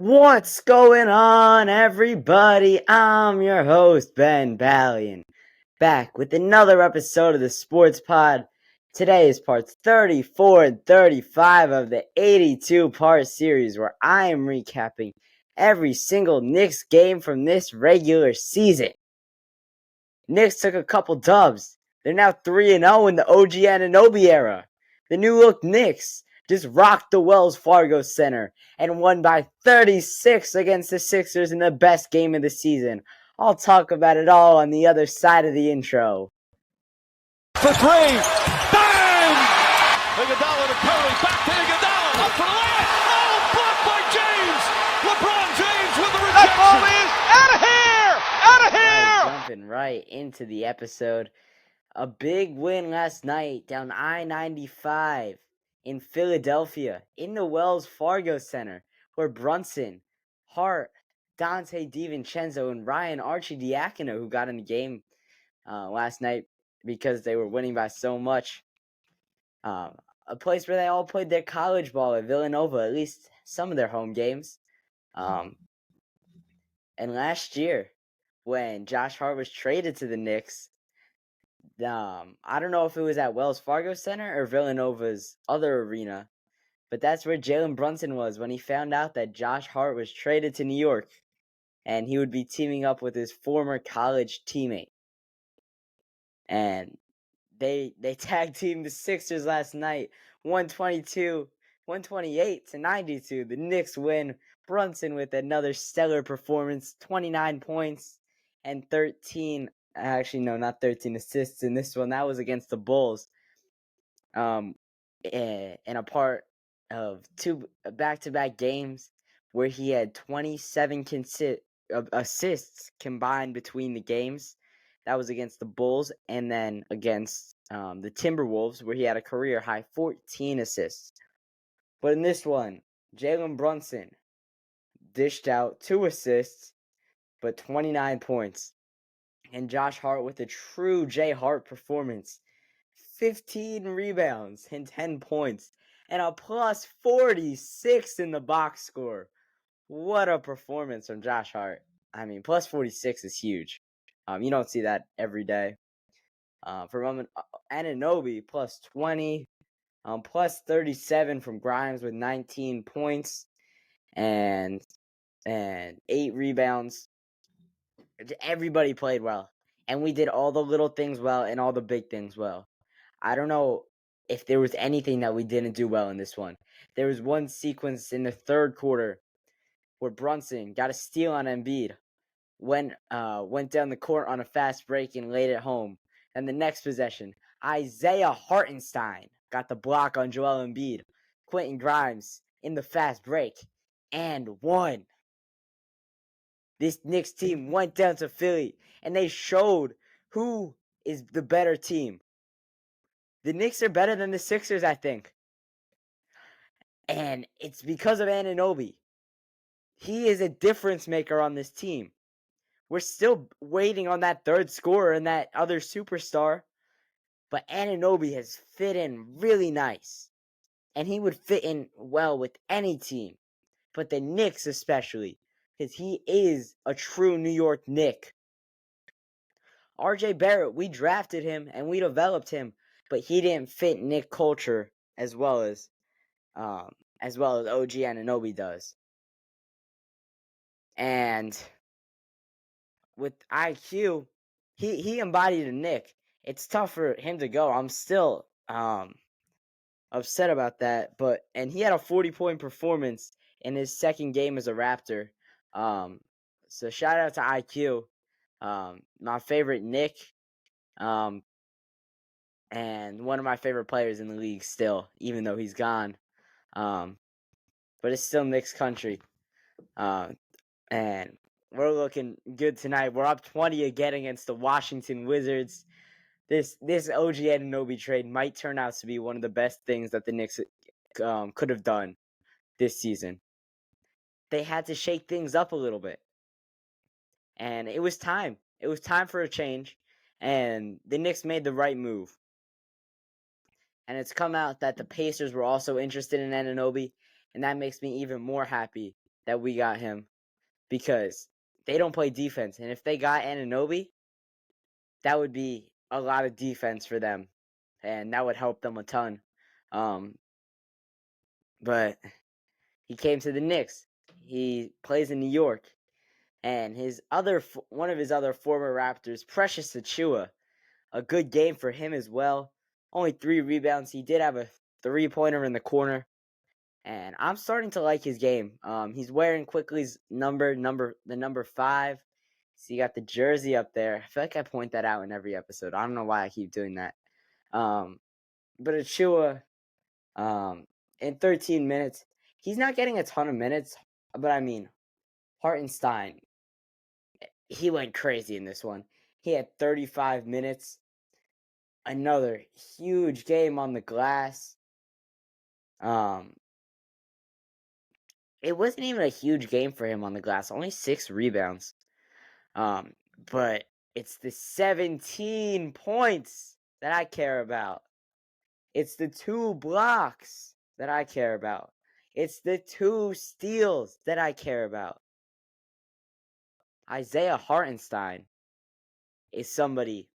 What's going on, everybody? I'm your host, Ben Ballion, back with another episode of the Sports Pod. Today is parts 34 and 35 of the 82-part series where I am recapping every single Knicks game from this regular season. Knicks took a couple dubs. They're now 3-0 in the OG Anunoby era. The new look Knicks just rocked the Wells Fargo Center and won by 36 against the Sixers in the best game of the season. I'll talk about it all on the other side of the intro. For three, bang! Iguodala to Curry, back to Iguodala, up for the layup. Oh, blocked by James. LeBron James with the rejection. That ball is out of here, out of here. Jumping right into the episode. A big win last night down I-95 in Philadelphia in the Wells Fargo Center, where Brunson, Hart, Dante DiVincenzo, and Ryan Arcidiacono, who got in the game last night because they were winning by so much. A place where they all played their college ball at Villanova, at least some of their home games. And last year, when Josh Hart was traded to the Knicks, I don't know if it was at Wells Fargo Center or Villanova's other arena, but that's where Jalen Brunson was when he found out that Josh Hart was traded to New York and he would be teaming up with his former college teammate. And they tag teamed the Sixers last night, 128-92. The Knicks win. Brunson with another stellar performance, 29 points and 13. Actually, no, not 13 assists in this one. That was against the Bulls. In a part of two back-to-back games where he had 27 assists combined between the games. That was against the Bulls, and then against the Timberwolves, where he had a career-high 14 assists. But in this one, Jalen Brunson dished out 2 assists, but 29 points. And Josh Hart with a true J. Hart performance. 15 rebounds and 10 points. And a plus 46 in the box score. What a performance from Josh Hart. I mean, plus 46 is huge. You don't see that every day. From Anunoby, plus 20. Plus 37 from Grimes with 19 points. And 8 rebounds. Everybody played well. And we did all the little things well and all the big things well. I don't know if there was anything that we didn't do well in this one. There was one sequence in the third quarter where Brunson got a steal on Embiid, went down the court on a fast break and laid it home. And the next possession, Isaiah Hartenstein got the block on Joel Embiid. Quentin Grimes in the fast break and won. This Knicks team went down to Philly, and they showed who is the better team. The Knicks are better than the Sixers, I think. And it's because of Anunoby. He is a difference maker on this team. We're still waiting on that third scorer and that other superstar. But Anunoby has fit in really nice. And he would fit in well with any team. But the Knicks especially. Because he is a true New York Knick. RJ Barrett, we drafted him and we developed him. But he didn't fit Knick culture as well as OG Anunoby does. And with IQ, he embodied a Knick. It's tough for him to go. I'm still upset about that. And he had a 40-point performance in his second game as a Raptor. So shout out to IQ, my favorite Knick, and one of my favorite players in the league still, even though he's gone. But it's still Knicks country. And we're looking good tonight. We're up 20 again against the Washington Wizards. This OG Anunoby trade might turn out to be one of the best things that the Knicks could have done this season. They had to shake things up a little bit. And it was time. It was time for a change. And the Knicks made the right move. And it's come out that the Pacers were also interested in Anunoby. And that makes me even more happy that we got him because they don't play defense. And if they got Anunoby, that would be a lot of defense for them. And that would help them a ton. But he came to the Knicks. He plays in New York. And one of his other former Raptors, Precious Achiuwa, a good game for him as well. Only 3 rebounds. He did have a 3-pointer in the corner. And I'm starting to like his game. He's wearing Quickly's the number 5. So you got the jersey up there. I feel like I point that out in every episode. I don't know why I keep doing that. But Achiuwa, in 13 minutes, he's not getting a ton of minutes. But I mean, Hartenstein, he went crazy in this one. He had 35 minutes. Another huge game on the glass. It wasn't even a huge game for him on the glass. Only 6 rebounds. But it's the 17 points that I care about. It's the 2 blocks that I care about. It's the 2 steals that I care about. Isaiah Hartenstein is somebody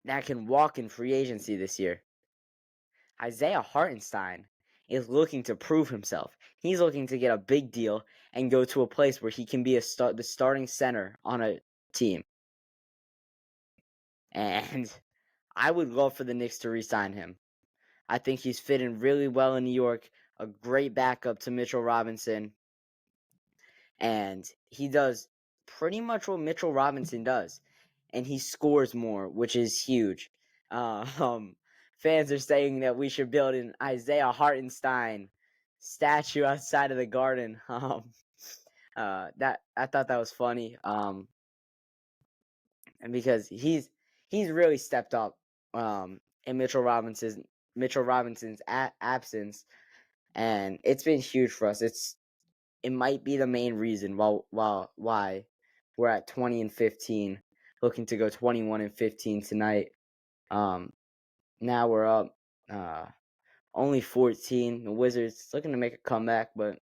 that can walk in free agency this year. Isaiah Hartenstein is looking to prove himself. He's looking to get a big deal and go to a place where he can be the starting center on a team. And I would love for the Knicks to re-sign him. I think he's fitting really well in New York, a great backup to Mitchell Robinson. And he does pretty much what Mitchell Robinson does. And he scores more, which is huge. Fans are saying that we should build an Isaiah Hartenstein statue outside of the Garden. That I thought that was funny. And because he's really stepped up in Mitchell Robinson's absence, and it's been huge for us. It might be the main reason why we're at 20-15, looking to go 21-15 tonight. Now we're up only 14. The Wizards looking to make a comeback, but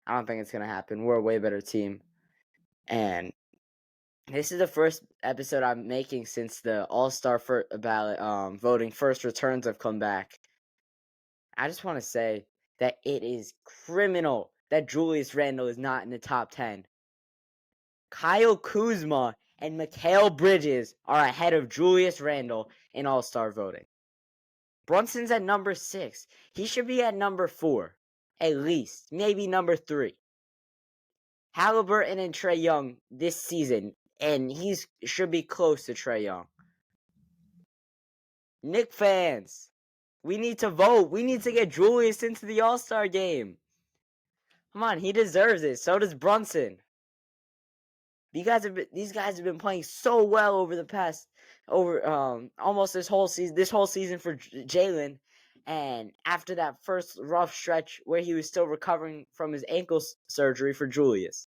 I don't think it's gonna happen. We're a way better team, and this is the first episode I'm making since the All-Star ballot voting first returns have come back. I just want to say that it is criminal that Julius Randle is not in the top 10. Kyle Kuzma and Mikal Bridges are ahead of Julius Randle in All-Star voting. Brunson's at number 6. He should be at number 4, at least, maybe number 3. Halliburton and Trae Young this season, and he should be close to Trae Young. Knicks fans, we need to vote. We need to get Julius into the All-Star game. Come on, he deserves it. So does Brunson. These guys have been playing so well almost this whole season for Jalen, and after that first rough stretch where he was still recovering from his ankle surgery for Julius.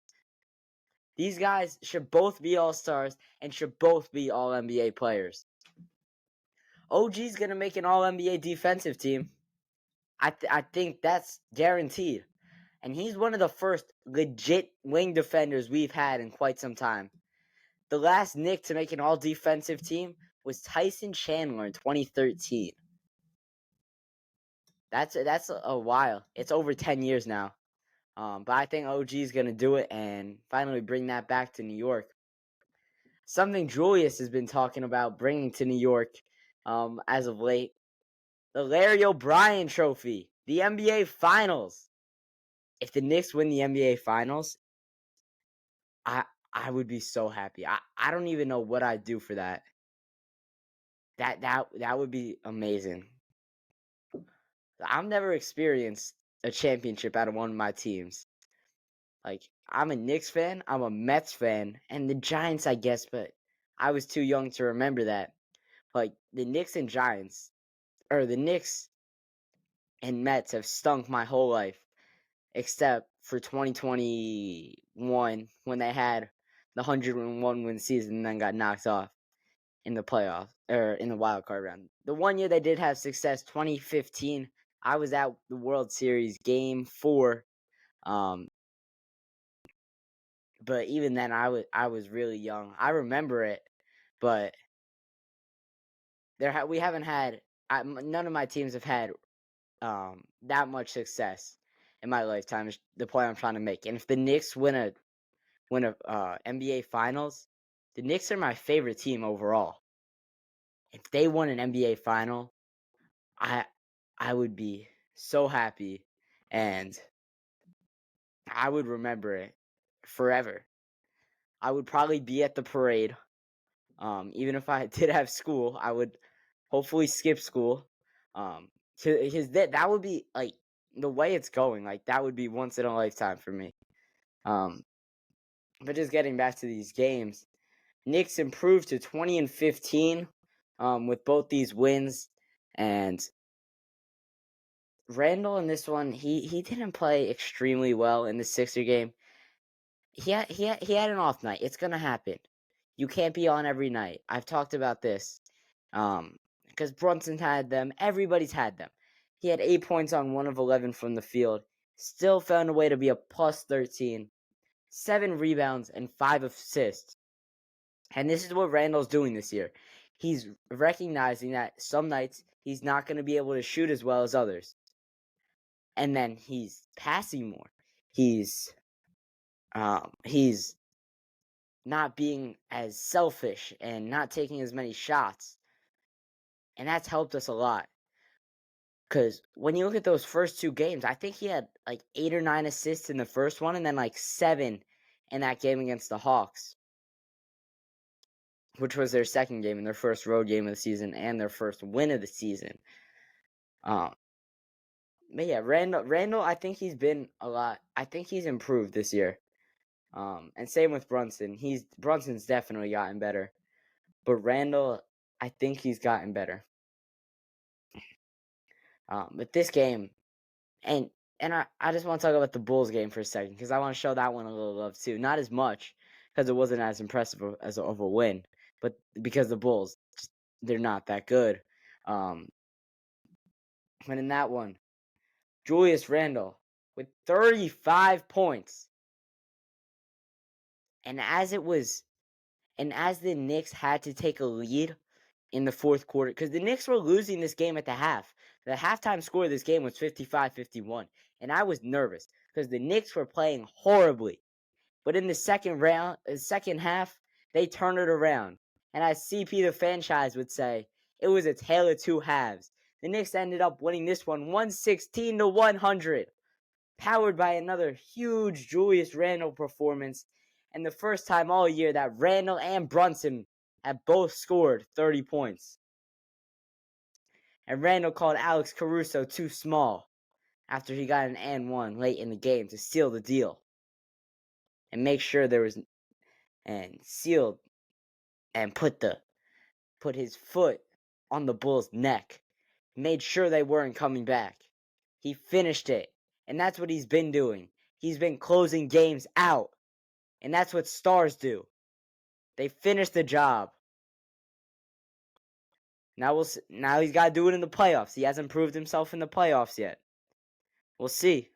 These guys should both be All-Stars and should both be All-NBA players. OG's gonna make an All-NBA defensive team. I think that's guaranteed. And he's one of the first legit wing defenders we've had in quite some time. The last Knick to make an all-defensive team was Tyson Chandler in 2013. That's a while. It's over 10 years now. But I think OG is going to do it and finally bring that back to New York. Something Julius has been talking about bringing to New York as of late. The Larry O'Brien Trophy. The NBA Finals. If the Knicks win the NBA Finals, I would be so happy. I don't even know what I'd do for that. That would be amazing. I've never experienced a championship out of one of my teams. Like, I'm a Knicks fan, I'm a Mets fan, and the Giants, I guess, but I was too young to remember that. Like, the Knicks and Mets have stunk my whole life. Except for 2021 when they had the 101 win season and then got knocked off in the playoffs or in the wild card round. The one year they did have success, 2015, I was at the World Series Game 4 Um, but even then, I was really young. I remember it, but we haven't had none of my teams have had that much success in my lifetime. Is the point I'm trying to make. And if the Knicks win a NBA Finals, the Knicks are my favorite team overall. If they won an NBA Final, I I would be so happy, and I would remember it forever. I would probably be at the parade. Even if I did have school, I would hopefully skip school. Because that would be like the way it's going. Like that would be once in a lifetime for me. Um, but just getting back to these games, Knicks improved to 20-15, with both these wins, and Randall in this one, he didn't play extremely well in the Sixer game. He had an off night. It's gonna happen. You can't be on every night. I've talked about this. Because Brunson had them. Everybody's had them. He had 8 points on 1 of 11 from the field. Still found a way to be a plus 13, 7 rebounds, and 5 assists. And this is what Randall's doing this year. He's recognizing that some nights he's not going to be able to shoot as well as others. And then he's passing more. He's not being as selfish and not taking as many shots. And that's helped us a lot. Because when you look at those first 2 games, I think he had like 8 or 9 assists in the first one and then like 7 in that game against the Hawks, which was their second game and their first road game of the season and their first win of the season. But yeah, Randall, I think he's been a lot. I think he's improved this year. And same with Brunson. Brunson's definitely gotten better. But Randall, I think he's gotten better. But this game, and I just want to talk about the Bulls game for a second because I want to show that one a little love too. Not as much because it wasn't as impressive of a win, but because the Bulls, they're not that good. But in that one, Julius Randle with 35 points. And as the Knicks had to take a lead in the fourth quarter, because the Knicks were losing this game at the half. The halftime score of this game was 55-51. And I was nervous because the Knicks were playing horribly. But in the second half, they turned it around. And as CP the franchise would say, it was a tale of two halves. The Knicks ended up winning this one 116-100, powered by another huge Julius Randle performance, and the first time all year that Randle and Brunson have both scored 30 points. And Randle called Alex Caruso too small after he got an and one late in the game to seal the deal and make sure there was and sealed and put his foot on the Bulls' neck, made sure they weren't coming back. He finished it, and that's what he's been doing. He's been closing games out, and that's what stars do. They finish the job. Now he's got to do it in the playoffs. He hasn't proved himself in the playoffs yet. We'll see.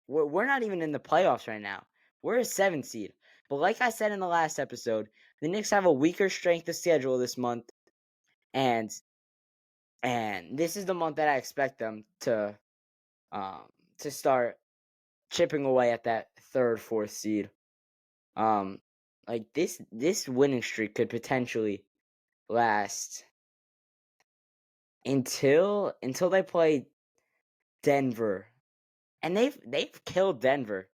We're not even in the playoffs right now. We're a 7 seed. But like I said in the last episode, the Knicks have a weaker strength of schedule this month, and this is the month that I expect them to start chipping away at that 3rd, 4th seed. Like this winning streak could potentially last until they play Denver, and they've killed Denver.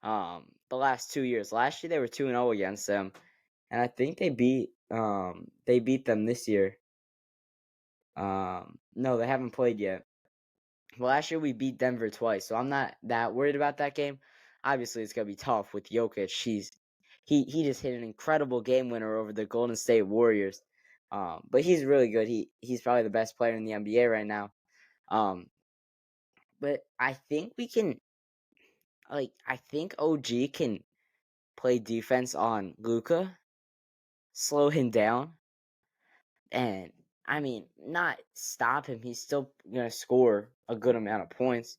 The last 2 years. Last year they were 2-0 against them, and I think they beat them this year. No, they haven't played yet. Well, last year we beat Denver twice, so I'm not that worried about that game. Obviously, it's gonna be tough with Jokic. He just hit an incredible game winner over the Golden State Warriors. But he's really good. He's probably the best player in the NBA right now. But I think we can, I think OG can play defense on Luka, slow him down, and I mean not stop him. He's still gonna score a good amount of points.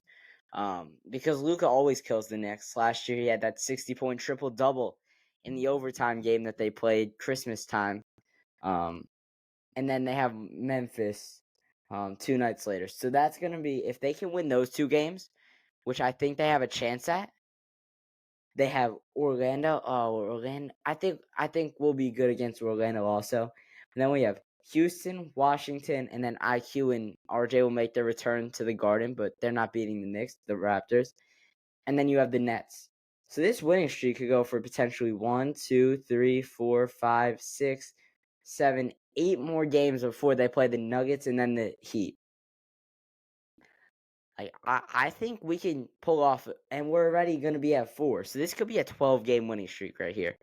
Because Luka always kills the Knicks. Last year he had that 60-point triple-double in the overtime game that they played Christmas time. And then they have Memphis 2 nights later. So that's going to be, if they can win those 2 games, which I think they have a chance at, they have Orlando. Orlando. I think we'll be good against Orlando also. And then we have Houston, Washington, and then IQ and RJ will make their return to the Garden, but they're not beating the Knicks, the Raptors. And then you have the Nets. So this winning streak could go for potentially 1, 2, 3, 4, 5, 6, 7, 8 more games before they play the Nuggets and then the Heat. I think we can pull off, and we're already going to be at 4. So this could be a 12-game winning streak right here.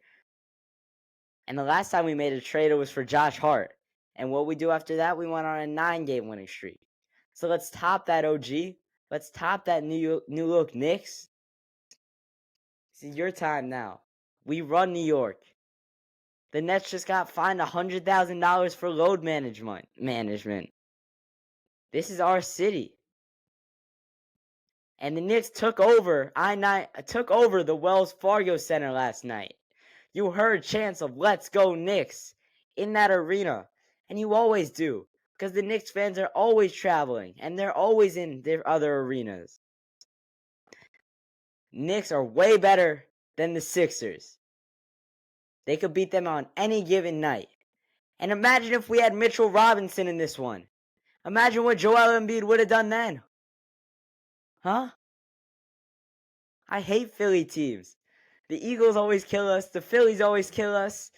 And the last time we made a trade, it was for Josh Hart. And what we do after that, we went on a 9-game winning streak. So let's top that, OG. Let's top that New Look Knicks. It's your time now. We run New York. The Nets just got fined $100,000 for load management. This is our city. And the Knicks took over the Wells Fargo Center last night. You heard chants of "Let's go Knicks" in that arena. And you always do. Because the Knicks fans are always traveling. And they're always in their other arenas. Knicks are way better than the Sixers. They could beat them on any given night. And imagine if we had Mitchell Robinson in this one. Imagine what Joel Embiid would have done then. Huh? I hate Philly teams. The Eagles always kill us. The Phillies always kill us.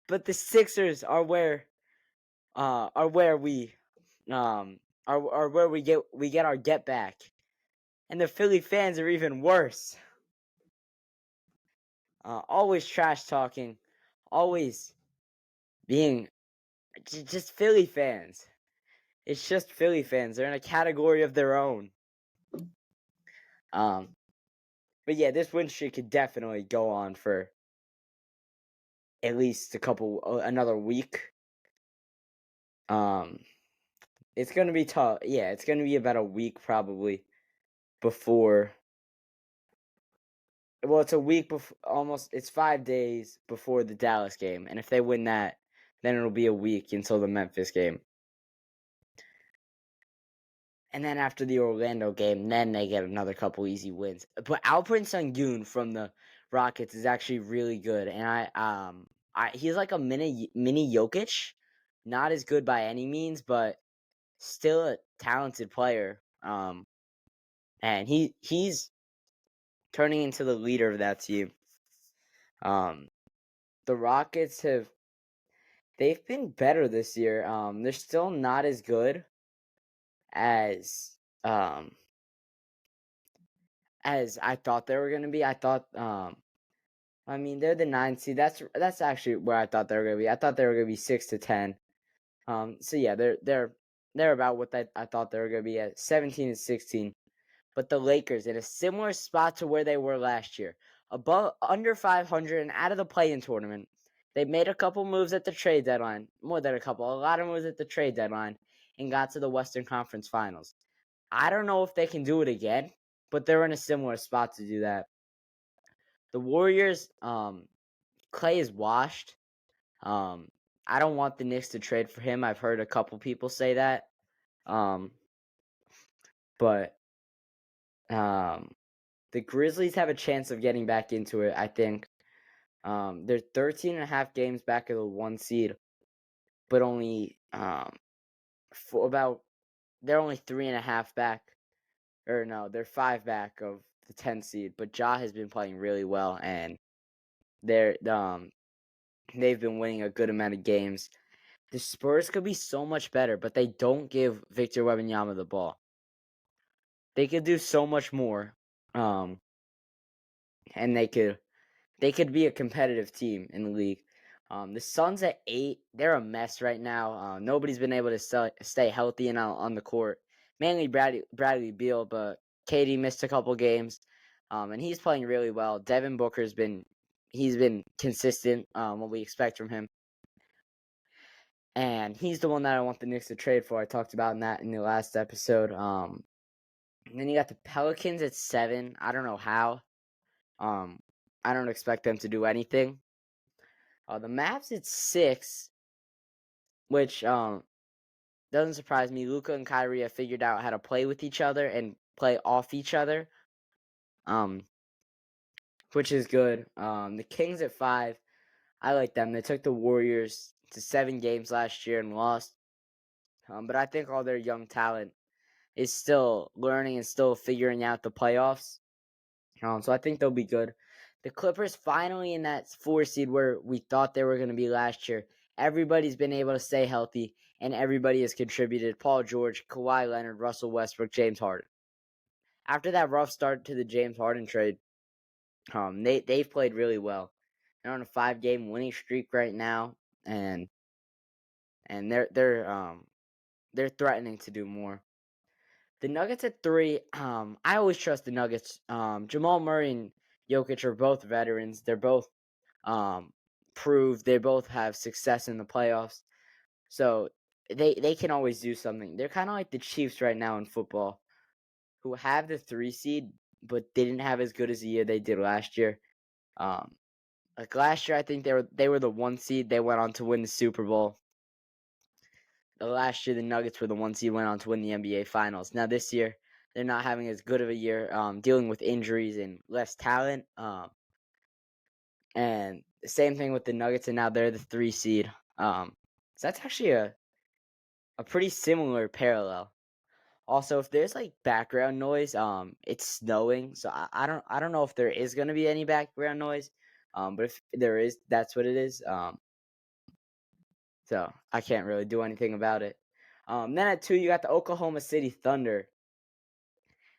But the Sixers are where we get our get back. And the Philly fans are even worse. Always trash talking. Always being just Philly fans. It's just Philly fans. They're in a category of their own. But yeah, this win streak could definitely go on for at least another week. It's gonna be tough. Yeah, it's gonna be about a week probably before. Well, it's a week before, almost. It's 5 days before the Dallas game, and if they win that, then it'll be a week until the Memphis game. And then after the Orlando game, then they get another couple easy wins. But Alperen Sengun from the Rockets is actually really good, and he's like a mini Jokic, not as good by any means, but still a talented player. And he's turning into the leader of that team. The Rockets they've been better this year. They're still not as good as I thought they were gonna be. I thought I mean they're the 9th seed. That's actually where I thought they were gonna be. I thought they were gonna be 6 to 10. So yeah, they're about what I thought they were gonna be at 17 and 16. But the Lakers in a similar spot to where they were last year, under 500 and out of the play-in tournament. They made a couple moves at the trade deadline, more than a lot of moves at the trade deadline, and got to the Western Conference Finals. I don't know if they can do it again, but they're in a similar spot to do that. The Warriors, Clay is washed. I don't want the Knicks to trade for him. I've heard a couple people say that. But the Grizzlies have a chance of getting back into it, I think. They're 13 and a half games back of the 1 seed, but only they're only 3.5 back. Or no, they're 5 back of the 10 seed. But Ja has been playing really well, and they've been winning a good amount of games. The Spurs could be so much better, but they don't give Victor Wembanyama the ball. They could do so much more, and they could be a competitive team in the league. The Suns at 8, they're a mess right now. Nobody's been able to stay healthy and on the court. Mainly Bradley Beal, but KD missed a couple games, and he's playing really well. Devin Booker's been consistent. What we expect from him, and he's the one that I want the Knicks to trade for. I talked about that in the last episode. And then you got the Pelicans at 7. I don't know how. I don't expect them to do anything. The Mavs at 6, which doesn't surprise me. Luka and Kyrie have figured out how to play with each other and play off each other, um, which is good. The Kings at 5. I like them. They took the Warriors to 7 games last year and lost. But I think all their young talent is still learning and still figuring out the playoffs. So I think they'll be good. The Clippers finally in that 4 seed where we thought they were going to be last year. Everybody's been able to stay healthy, and everybody has contributed. Paul George, Kawhi Leonard, Russell Westbrook, James Harden. After that rough start to the James Harden trade, they've played really well. They're on a 5-game winning streak right now, and they're threatening to do more. The Nuggets at 3. I always trust the Nuggets. Jamal Murray and Jokic are both veterans. They're both proved. They both have success in the playoffs, so they can always do something. They're kind of like the Chiefs right now in football, who have the 3 seed but didn't have as good as the year they did last year. Like last year, I think they were the 1 seed. They went on to win the Super Bowl. The last year, the Nuggets were the 1 seed, went on to win the NBA Finals. Now this year, they're not having as good of a year, dealing with injuries and less talent. And the same thing with the Nuggets, and now they're the 3 seed. So that's actually a pretty similar parallel. Also, if there's like background noise, it's snowing, so I don't know if there is gonna be any background noise. But if there is, that's what it is. So I can't really do anything about it. Then at 2, you got the Oklahoma City Thunder.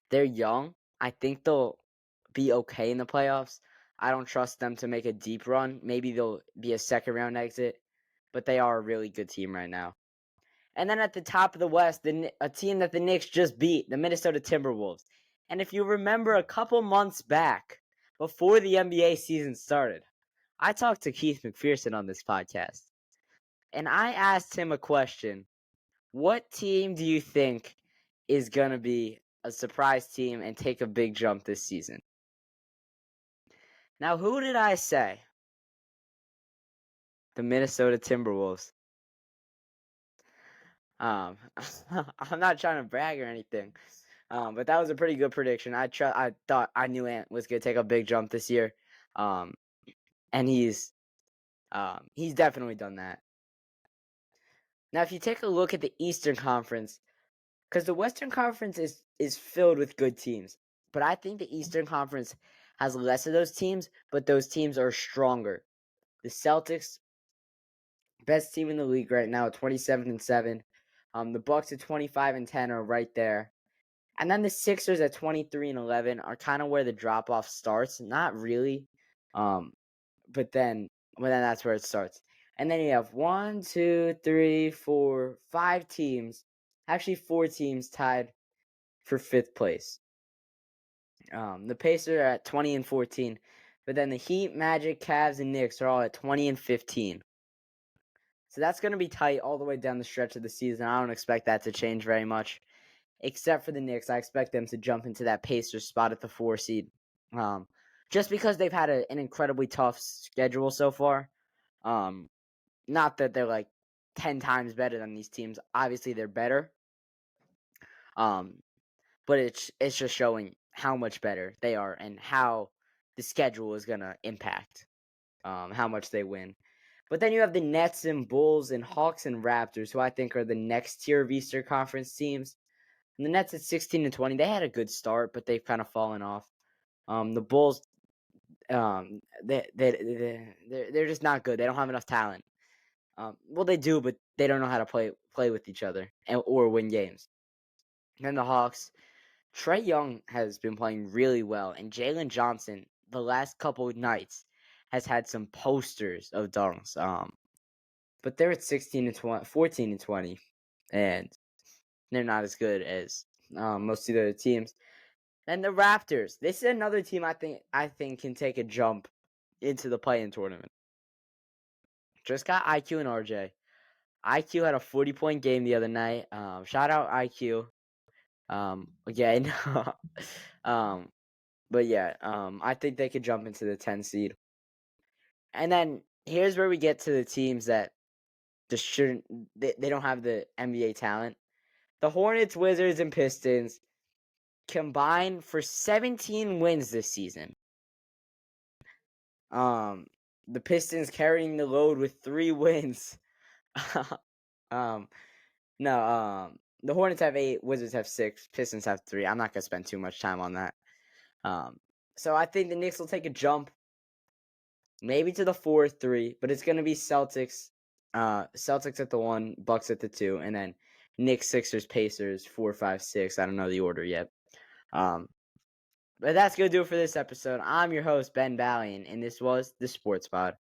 They're young. I think they'll be okay in the playoffs. I don't trust them to make a deep run. Maybe they'll be a second round exit, but they are a really good team right now. And then at the top of the West, a team that the Knicks just beat, the Minnesota Timberwolves. And if you remember a couple months back, before the NBA season started, I talked to Keith McPherson on this podcast. And I asked him a question. What team do you think is going to be a surprise team and take a big jump this season? Now, who did I say? The Minnesota Timberwolves. I'm not trying to brag or anything, but that was a pretty good prediction. I thought I knew Ant was going to take a big jump this year, and he's definitely done that. Now, if you take a look at the Eastern Conference, because the Western Conference is filled with good teams, but I think the Eastern Conference has less of those teams, but those teams are stronger. The Celtics, best team in the league right now, 27-7. The Bucks at 25-10 are right there. And then the Sixers at 23-11 are kind of where the drop off starts. Not really, but then that's where it starts. And then you have 1, 2, 3, 4, 5 teams, actually 4 teams tied for 5th place. The Pacers are at 20-14, but then the Heat, Magic, Cavs, and Knicks are all at 20-15. So that's going to be tight all the way down the stretch of the season. I don't expect that to change very much, except for the Knicks. I expect them to jump into that Pacers spot at the 4 seed, just because they've had an incredibly tough schedule so far. Not that they're like 10 times better than these teams. Obviously, they're better. But it's just showing how much better they are and how the schedule is going to impact how much they win. But then you have the Nets and Bulls and Hawks and Raptors, who I think are the next tier of Eastern Conference teams. And the Nets at 16-20, they had a good start, but they've kind of fallen off. The Bulls, they're just not good. They don't have enough talent. Well, they do, but they don't know how to play with each other or win games. And then the Hawks, Trae Young has been playing really well, and Jalen Johnson, the last couple of nights, has had some posters of dunks. But they're at 16-20, 14-20, and they're not as good as most of the other teams. And the Raptors, this is another team I think can take a jump into the play-in tournament. Just got IQ and RJ. IQ had a 40-point game the other night. Shout out IQ. Again, but yeah, I think they could jump into the 10 seed. And then here's where we get to the teams that just shouldn't. They don't have the NBA talent. The Hornets, Wizards, and Pistons combined for 17 wins this season. The Pistons carrying the load with 3 wins. um, no, the Hornets have 8, Wizards have 6, Pistons have 3. I'm not gonna spend too much time on that. So I think the Knicks will take a jump, maybe to the 4-3, but it's gonna be Celtics. Celtics at the 1, Bucks at the 2, and then Knicks, Sixers, Pacers 4, 5, 6. I don't know the order yet. But that's gonna do it for this episode. I'm your host Ben Ballion, and this was the Sports Pod.